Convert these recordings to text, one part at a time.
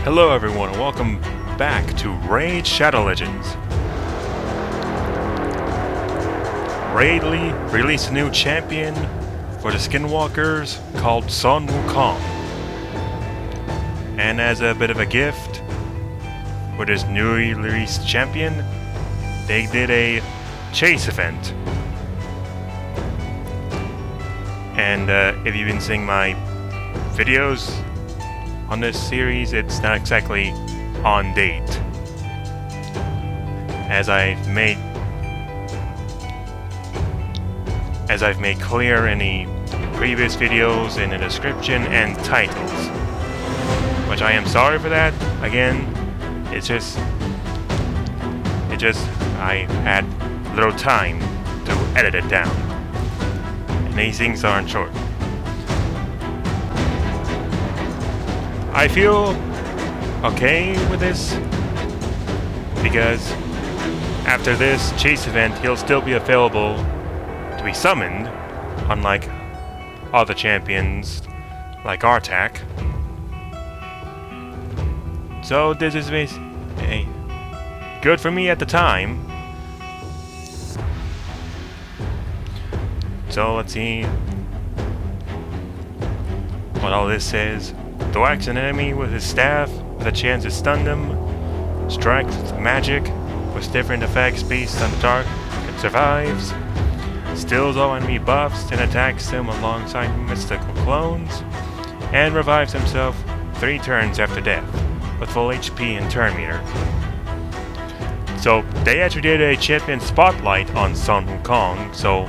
Hello everyone and welcome back to Raid Shadow Legends. Raid released a new champion for the Skinwalkers called Sun Wukong. And as a bit of a gift for this newly released champion, they did a chase event. And if you've been seeing my videos on this series, it's not exactly on date, as I've made clear in the previous videos in the description and titles. Which I am sorry for that. Again, I had little time to edit it down, and these things aren't short. I feel okay with this because after this chase event he'll still be available to be summoned, unlike other champions like Artak. So this is good for me at the time. So let's see what all this says. Thwacks an enemy with his staff with a chance to stun them. Strikes with magic with different effects based on the target and survives. Steals all enemy buffs and attacks them alongside mystical clones. And revives himself 3 turns after death with full HP and turn meter. So they actually did a champion spotlight on Sun Wukong, so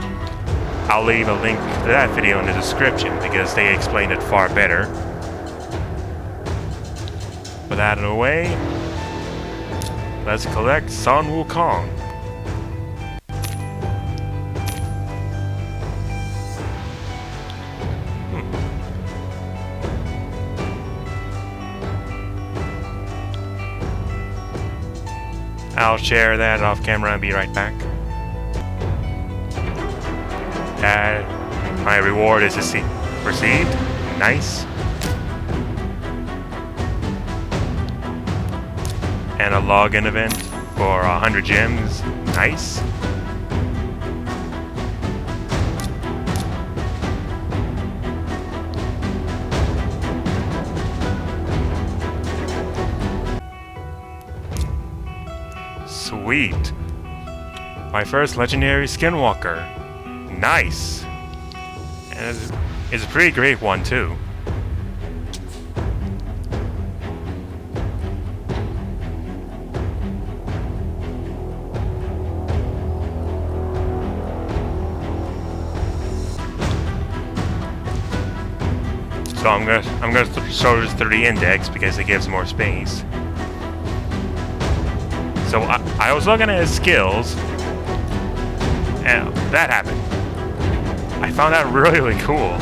I'll leave a link to that video in the description because they explained it far better. With that out of the way, let's collect Sun Wukong. I'll share that off camera and be right back. My reward is received. Nice. And a login event for 100 gems. Nice. Sweet. My first legendary Skinwalker. Nice. And it's a pretty great one too. So I'm gonna show this through the index because it gives more space. So I was looking at his skills, and that happened. I found that really cool.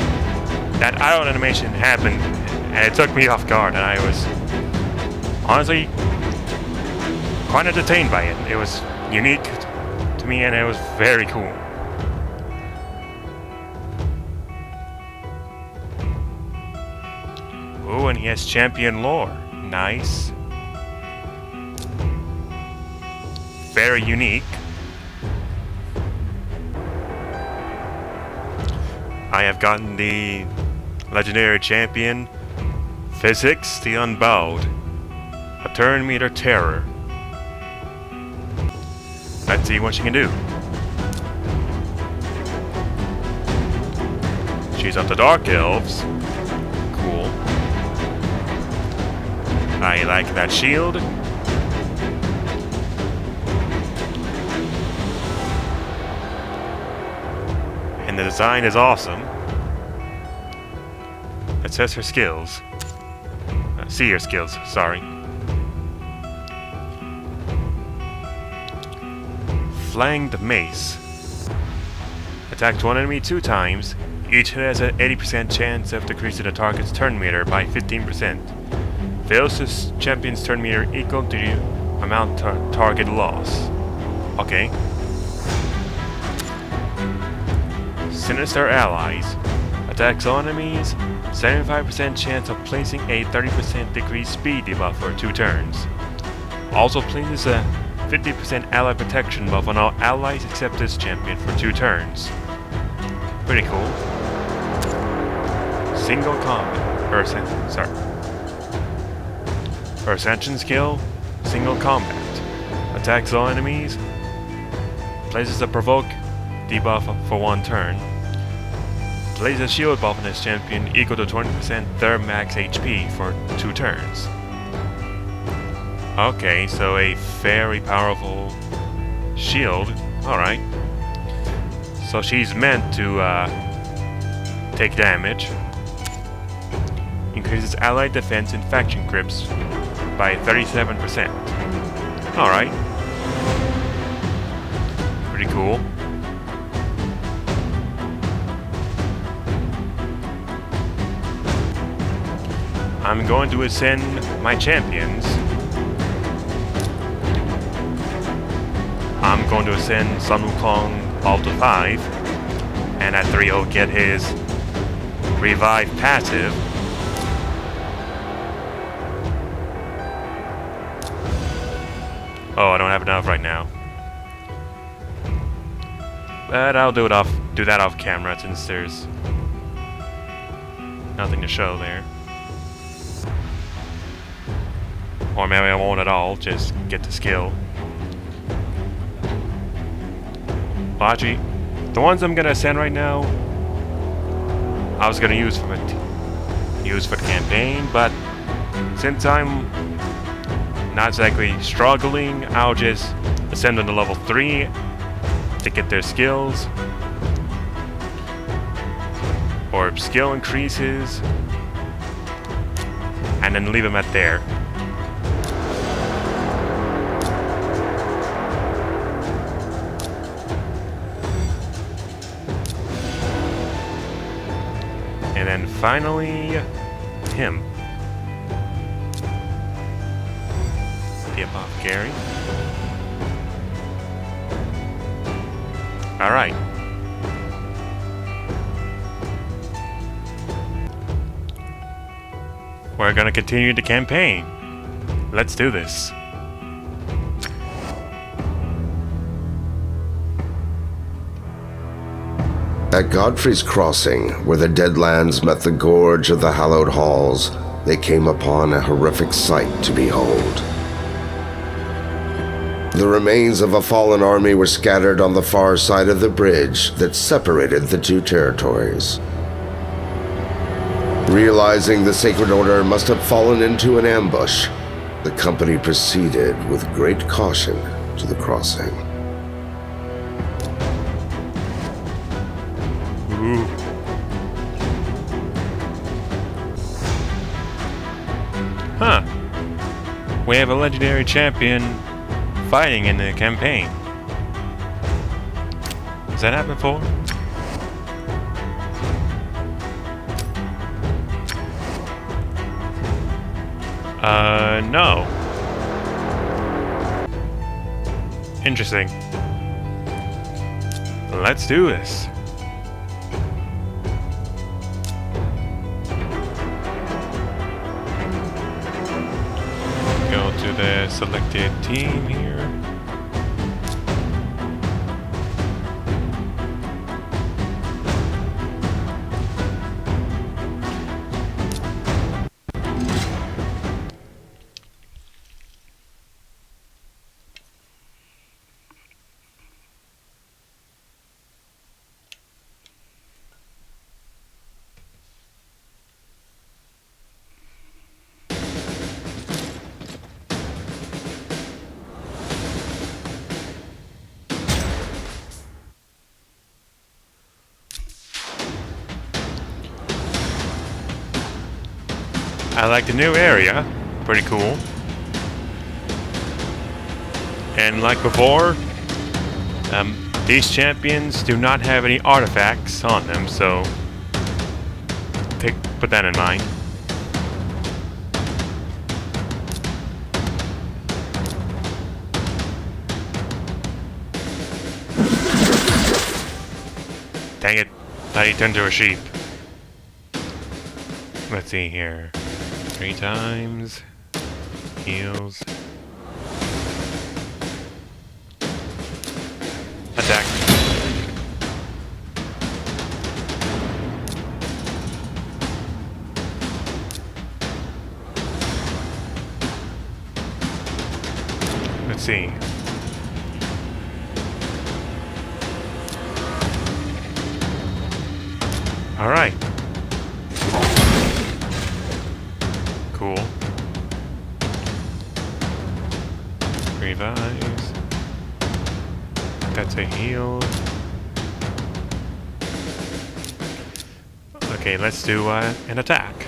That idle animation happened, and it took me off guard, and I was honestly quite entertained by it. It was unique to me, and it was very cool. Oh, and he has champion lore. Nice. Very unique. I have gotten the legendary champion Physics the Unbowed, a turn meter terror. Let's see what she can do. She's up to Dark Elves. Cool. I like that shield. And the design is awesome. It says her skills. See her skills, sorry. Flanged Mace. Attacked one enemy 2 times. Each hit has an 80% chance of decreasing the target's turn meter by 15%. Fails this champion's turn meter equal to the amount target loss. Okay. Sinister Allies. Attacks all enemies, 75% chance of placing a 30% decreased speed debuff for 2 turns. Also places a 50% ally protection buff on all allies except this champion for 2 turns. Pretty cool. Single combat. Her ascension skill, single combat. Attacks all enemies. Places a provoke debuff for 1 turn. Places a shield buff on this champion equal to 20% their max HP for 2 turns. Okay, so a very powerful shield. Alright. So she's meant to take damage. Increases allied defense and faction grips by 37%. Alright. Pretty cool. I'm going to ascend my champions. I'm going to ascend Sun Wukong all to 5. And at 3 he'll get his revive passive. Oh, I don't have enough right now. But I'll do that off camera since there's nothing to show there. Or maybe I won't at all, just get the skill. Well, actually, the ones I'm gonna send right now, I was gonna use for the campaign, but since I'm not exactly struggling, I'll just ascend them to level 3 to get their skills. Or skill increases, and then leave them at there. And then finally, him. The Apothecary. Alright. We're gonna continue the campaign. Let's do this. At Godfrey's Crossing, where the Deadlands met the gorge of the Hallowed Halls, they came upon a horrific sight to behold. The remains of a fallen army were scattered on the far side of the bridge that separated the 2 territories. Realizing the Sacred Order must have fallen into an ambush, the company proceeded with great caution to the crossing. Ooh. Huh. We have a legendary champion fighting in the campaign. Has that happened before? No. Interesting. Let's do this. Go to the selected team here. I like the new area, pretty cool. And like before, these champions do not have any artifacts on them, so put that in mind. Dang it, thought he turned to a sheep. Let's see here. 3 times. Heals. Attack. Let's see. Alright. Cool. Revives. That's a heal. Okay, let's do an attack.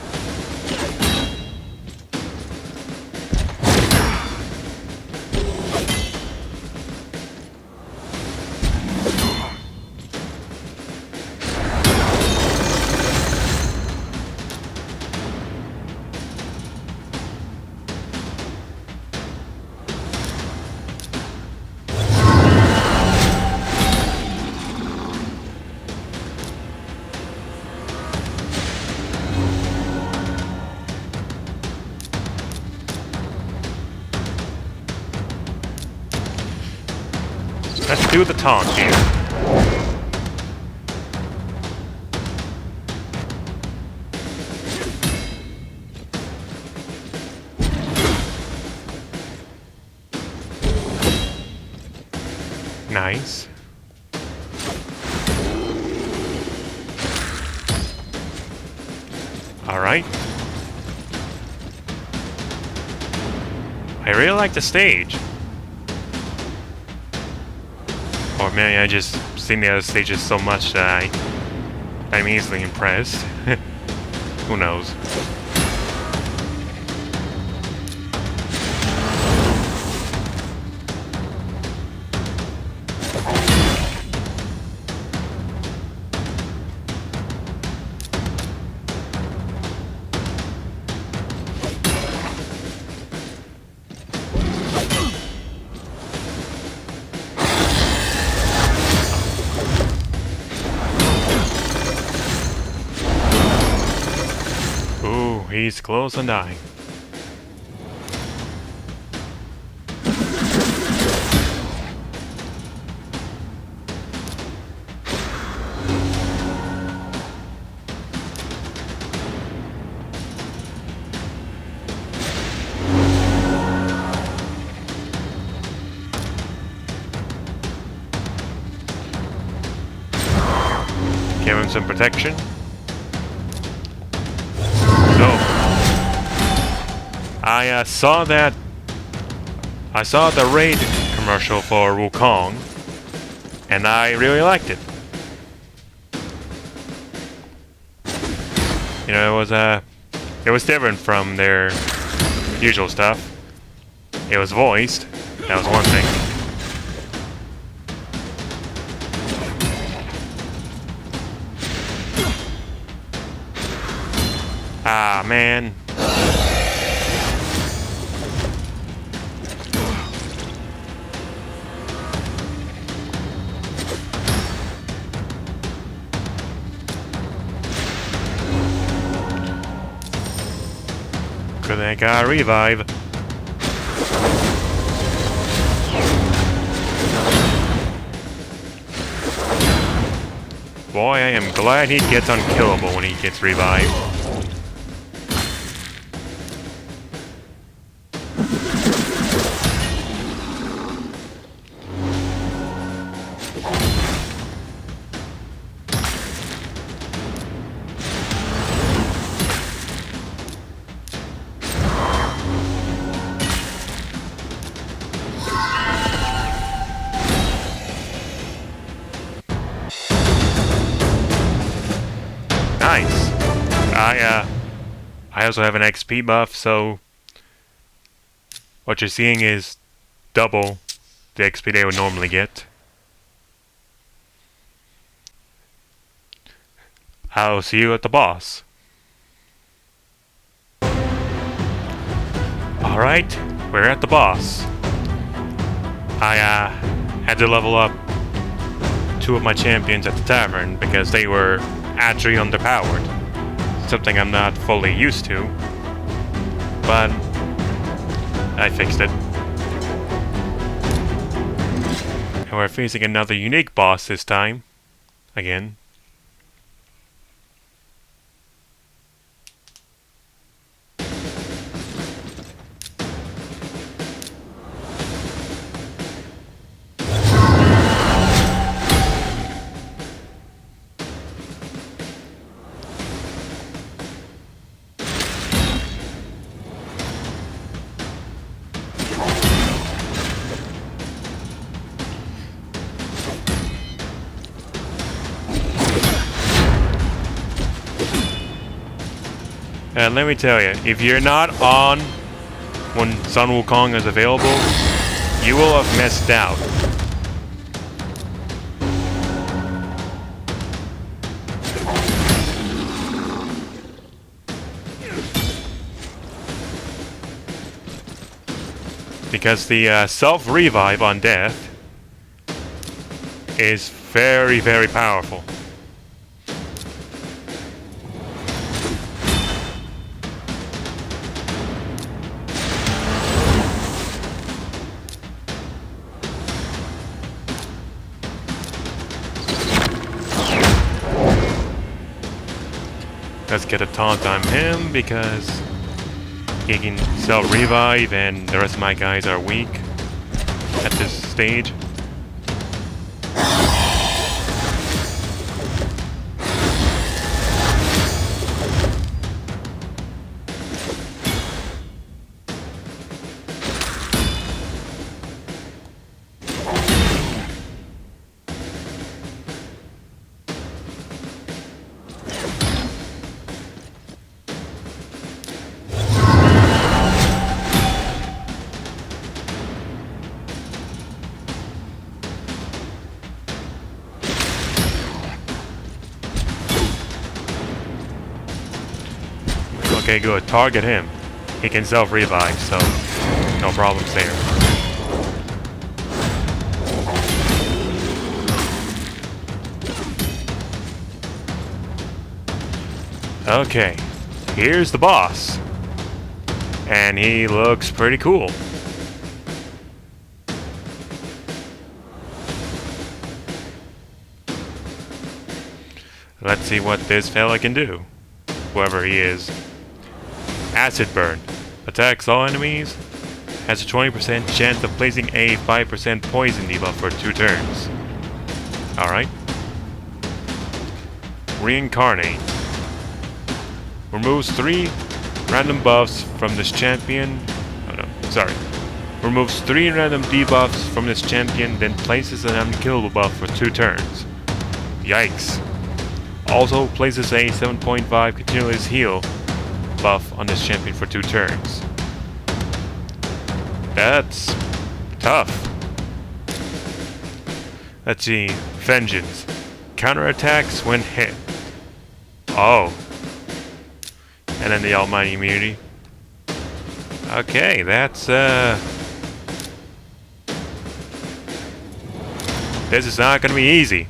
Let's do the taunt here. Nice. Alright. I really like the stage. Or maybe I just seen the other stages so much that I'm easily impressed. Who knows? He's close on dying. Give him some protection. I saw the Raid commercial for Wukong, and I really liked it. You know, it was different from their usual stuff. It was voiced. That was one thing. Ah, man. I got a revive. Boy, I am glad he gets unkillable when he gets revived. Nice. I also have an XP buff, so what you're seeing is double the XP they would normally get. I'll see you at the boss. Alright, we're at the boss. I had to level up 2 of my champions at the tavern because they were actually underpowered. something I'm not fully used to, but I fixed it. And we're facing another unique boss this time. Again. And let me tell you, if you're not on when Sun Wukong is available, you will have missed out. Because the self-revive on death is very, very powerful. Let's get a taunt on him because he can self-revive and the rest of my guys are weak at this stage. Okay, good. Target him. He can self-revive, so no problems there. Okay, here's the boss. And he looks pretty cool. Let's see what this fella can do. Whoever he is. Acid Burn. Attacks all enemies. Has a 20% chance of placing a 5% poison debuff for 2 turns. Alright. Reincarnate. Removes 3 random buffs from this champion. Oh no, sorry. Removes 3 random debuffs from this champion, then places an unkillable buff for 2 turns. Yikes. Also places a 7.5 continuous heal buff on this champion for 2 turns. That's tough. Let's see. Vengeance. Counterattacks when hit. Oh. And then the Almighty immunity. Okay, that's this is not gonna be easy.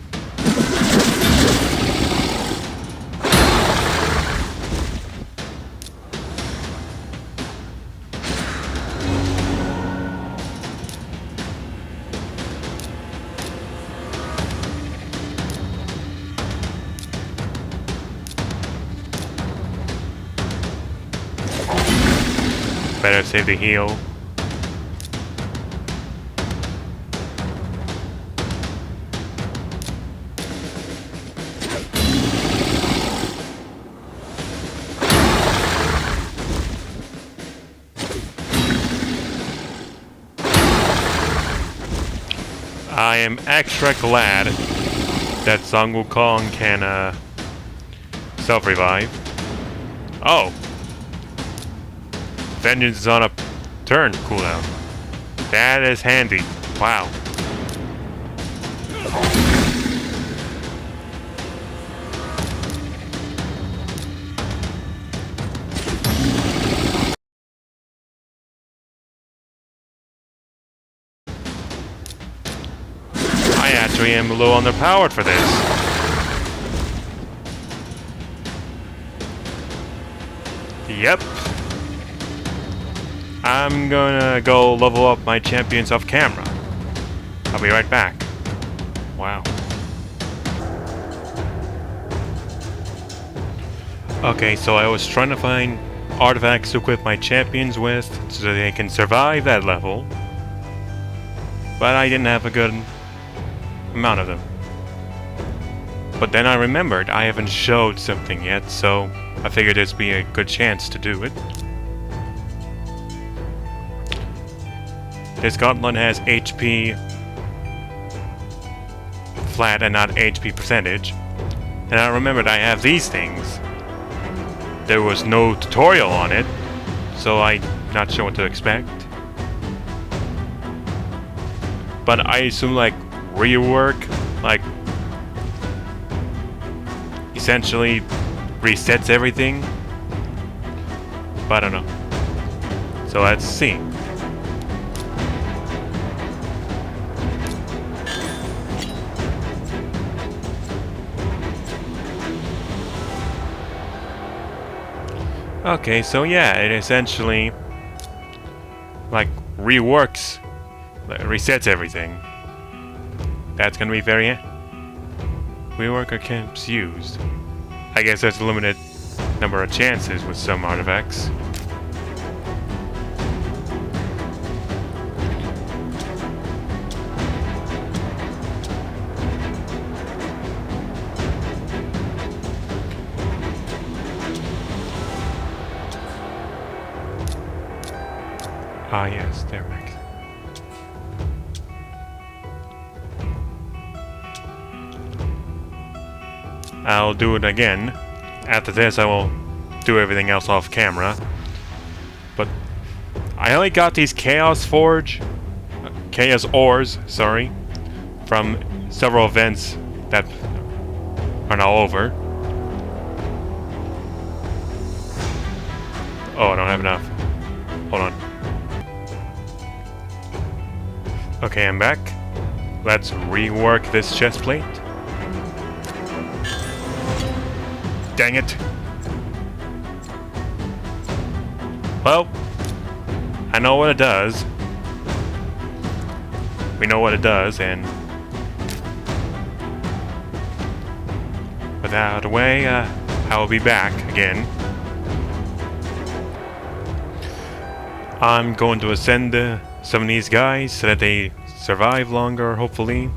Better save the heal. I am extra glad that Sun Wukong can self-revive. Oh! Vengeance is on a turn cooldown. That is handy. Wow. I actually am a little underpowered for this. Yep. I'm gonna go level up my champions off camera. I'll be right back. Wow. Okay, so I was trying to find artifacts to equip my champions with so they can survive that level. But I didn't have a good amount of them. But then I remembered I haven't showed something yet, so I figured this would be a good chance to do it. This gauntlet has HP flat and not HP percentage. And I remembered I have these things. There was no tutorial on it, so I'm not sure what to expect. But I assume like rework, like essentially resets everything. But I don't know. So let's see. Okay, so yeah, it essentially like reworks, resets everything. That's gonna be very rework camps used. I guess there's a limited number of chances with some artifacts. Ah yes, there, Max. I'll do it again. After this, I will do everything else off camera. But I only got these Chaos Ores, sorry, from several events that are now over. Oh, I don't have enough. Hold on. Okay, I'm back. Let's rework this chest plate. Dang it. Well, I know what it does. We know what it does, and without a way, I will be back again. I'm going to ascend some of these guys so that they survive longer, hopefully.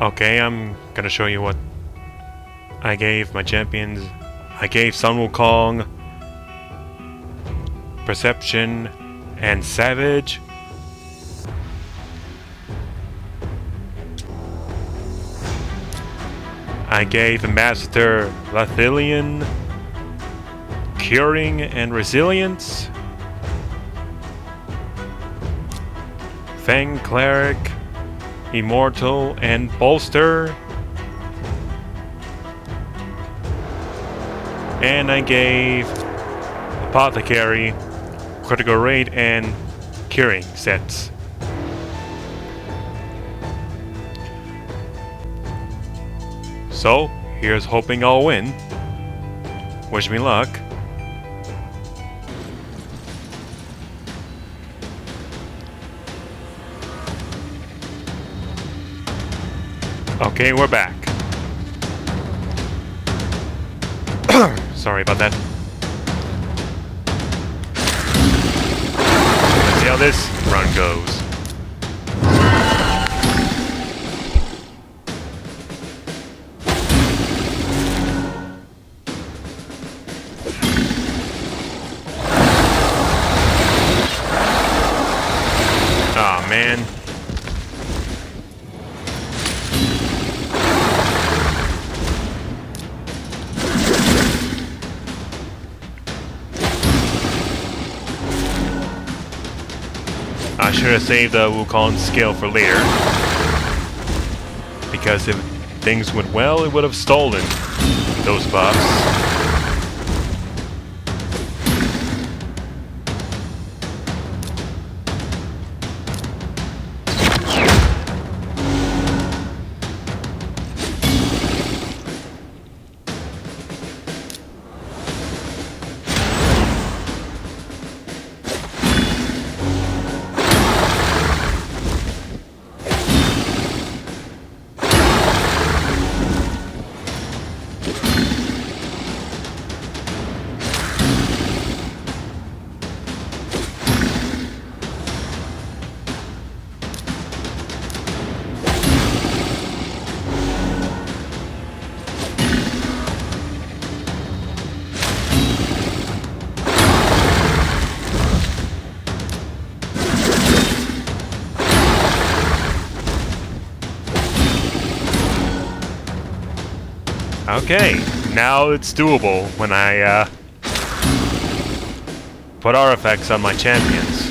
Okay, I'm gonna show you what I gave my champions. I gave Sun Wukong, Perception, and Savage. I gave Ambassador Lathilian, Curing and Resilience. Fang Cleric, Immortal and Bolster. And I gave Apothecary, Critical Rate, and Curing sets. So, here's hoping I'll win. Wish me luck. Okay, we're back. Sorry about that. Let's see how this run goes. Aw, man. I should have saved the Wukong skill for later. Because if things went well, it would have stolen. those buffs. Okay, now it's doable when I put artifacts on my champions.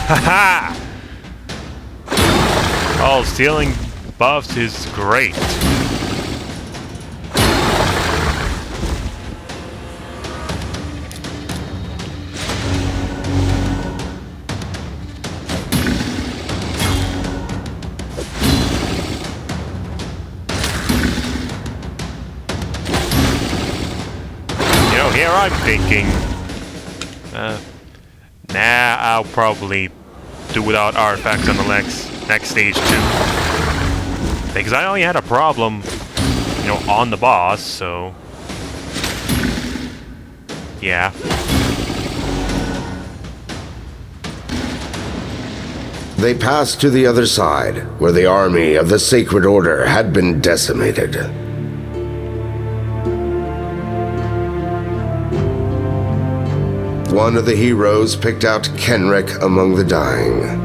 Haha! Oh, stealing buffs is great. Here I'm thinking, nah, I'll probably do without artifacts on the next stage too. Because I only had a problem, on the boss, so yeah. They passed to the other side, where the army of the Sacred Order had been decimated. One of the heroes picked out Kenrick among the dying.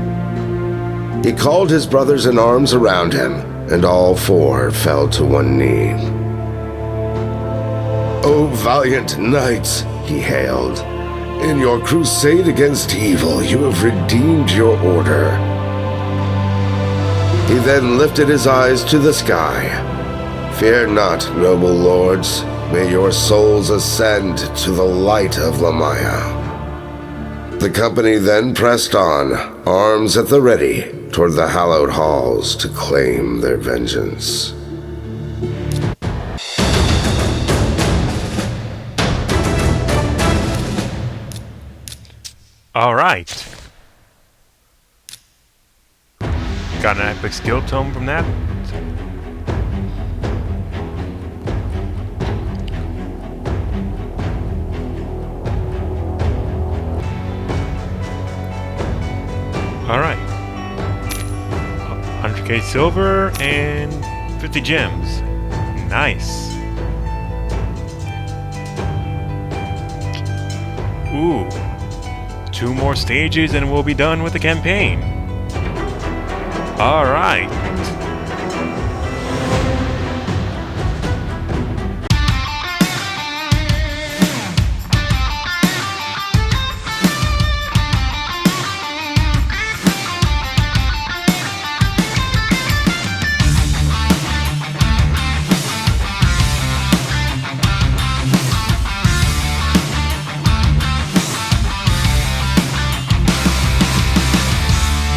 He called his brothers in arms around him, and all four fell to one knee. "O valiant knights," he hailed, "in your crusade against evil, you have redeemed your order." He then lifted his eyes to the sky. "Fear not, noble lords. May your souls ascend to the light of Lamaya." The company then pressed on, arms at the ready, toward the hallowed halls to claim their vengeance. All right. Got an epic skill tome from that. All right. 100k silver and 50 gems. Nice. Ooh. 2 more stages and we'll be done with the campaign. All right.